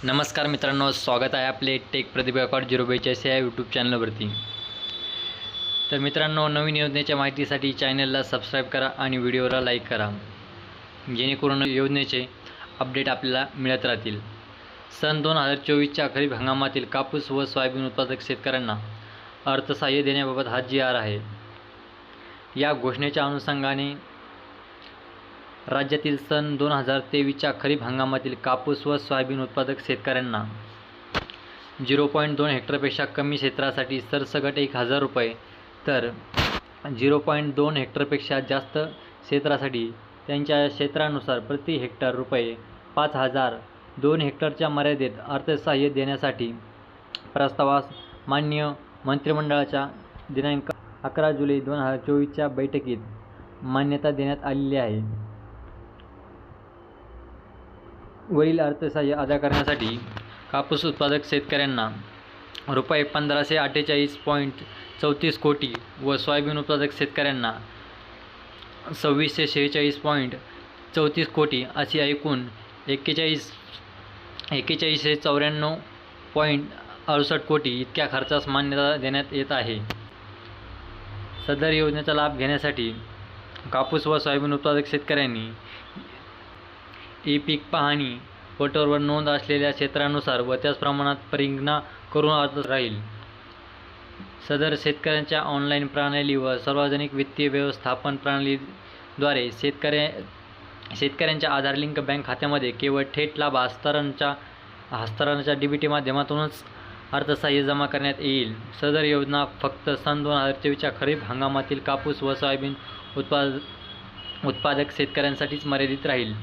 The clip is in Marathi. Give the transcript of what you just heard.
नमस्कार मित्रांनो, स्वागत आहे आपले टेक प्रतिभा अकाउंट 042 या यूट्यूब चॅनलवरती। तर मित्रांनो, नवीन योजनेच्या माहितीसाठी चॅनलला सबस्क्राईब करा आणि व्हिडिओला लाईक करा, जेणेकरून योजनेचे अपडेट आपल्याला मिळत राहतील। सन 2024च्या खरीप हंगामातील कापूस व सोयाबीन उत्पादक शेतकऱ्यांना अर्थसहाय्य देण्याबाबत हा जी आर आहे। या घोषणेच्या अनुषंगाने राज्यातील सन 2023च्या खरीप हंगामातील कापूस व सोयाबीन उत्पादक शेतकऱ्यांना 0.2 हेक्टरपेक्षा कमी क्षेत्रासाठी सरसकट 1000 रुपये, तर 0.2 हेक्टरपेक्षा जास्त क्षेत्रासाठी त्यांच्या क्षेत्रानुसार प्रति हेक्टर रुपये 5000, 2 हेक्टरच्या मर्यादेत अर्थसहाय्य देण्यासाठी प्रस्तावास माननीय मंत्रिमंडळाच्या दिनांक 11 जुलै 2024च्या बैठकीत मान्यता देण्यात आलेली आहे। वरील अर्थसहाय्य अदा करण्यासाठी कापूस उत्पादक शेतकऱ्यांना रुपये 1548.34 कोटी व सोयाबीन उत्पादक शेतकऱ्यांना 2646.34 कोटी अशी एकूण 4194.68 कोटी इतक्या खर्चास मान्यता देण्यात येत आहे। सदर योजनेचा लाभ घेण्यासाठी कापूस व सोयाबीन उत्पादक शेतकऱ्यांनी ई-पीक पाहणी पोर्टलवर नोंद असलेल्या क्षेत्रानुसार व त्याच प्रमाणात परिगणना करून अर्ज राहील। सदर शेतकऱ्यांच्या ऑनलाईन प्रणाली व सार्वजनिक वित्तीय व्यवस्थापन प्रणालीद्वारे शेतकऱ्यांच्या आधार लिंक बँक खात्यामध्ये केवळ थेट लाभ हस्तांतरणाच्या DBT माध्यमातूनच अर्थसहाय्य जमा करण्यात येईल। सदर योजना फक्त सन 2023च्या खरीप हंगामातील कापूस व सोयाबीन उत्पादक शेतकऱ्यांसाठीच मर्यादित राहील।